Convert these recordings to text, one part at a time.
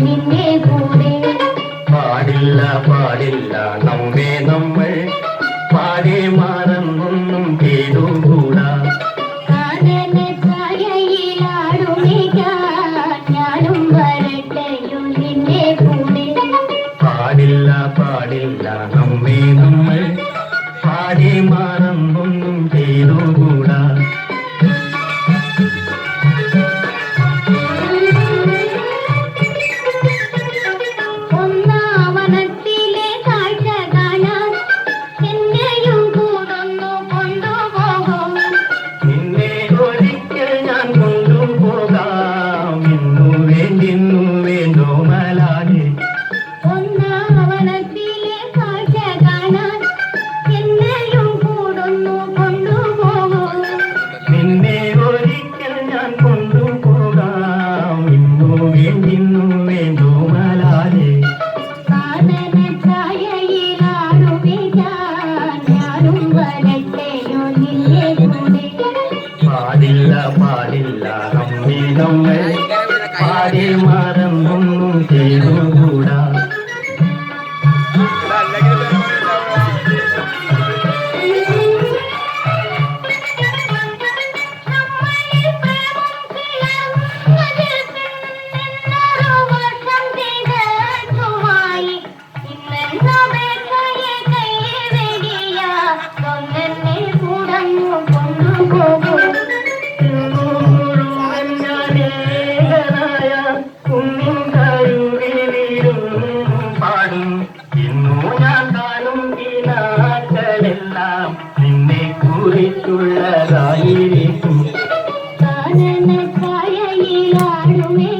നിന്നെ കൂടെ. പാടില്ല പാടില്ല നമ്മെ നമ്മൾ പാടി മറന്നൊന്നും ചെയ്തുകൂടാ. കാനന ഛായയിലാടുമേ ഞാനും വരട്ടെയോ നിന്നെ കൂടെ. പാടില്ല പാടില്ല നമ്മെ നമ്മൾ പാടി മറന്നൊന്നും ചെയ്തുകൂടാ. പാടില്ല പാടില്ല നമ്മെ നമ്മൾ പാടി മറന്നൊന്നും ചെയ്തുകൂടാ. നിന്നെ കുറിച്ചുള്ളതായിരിക്കും. കാനന ഛായയിലാടുമേ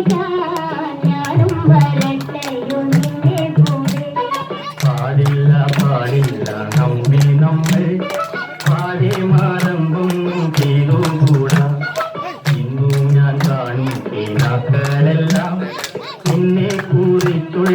ഞാനും വരട്ടെയോ നിന്നെ കൂടെ. പാടില്ല പാടില്ല നമ്മെ നമ്മൾ പാടി മറന്നൊന്നും ചെയ്തുകൂടാ. ഇന്നു ഞാൻ കാണും കിനാക്കളെല്ലാം നിന്നെ കുറിച്ചുള്ളതായിരിക്കും.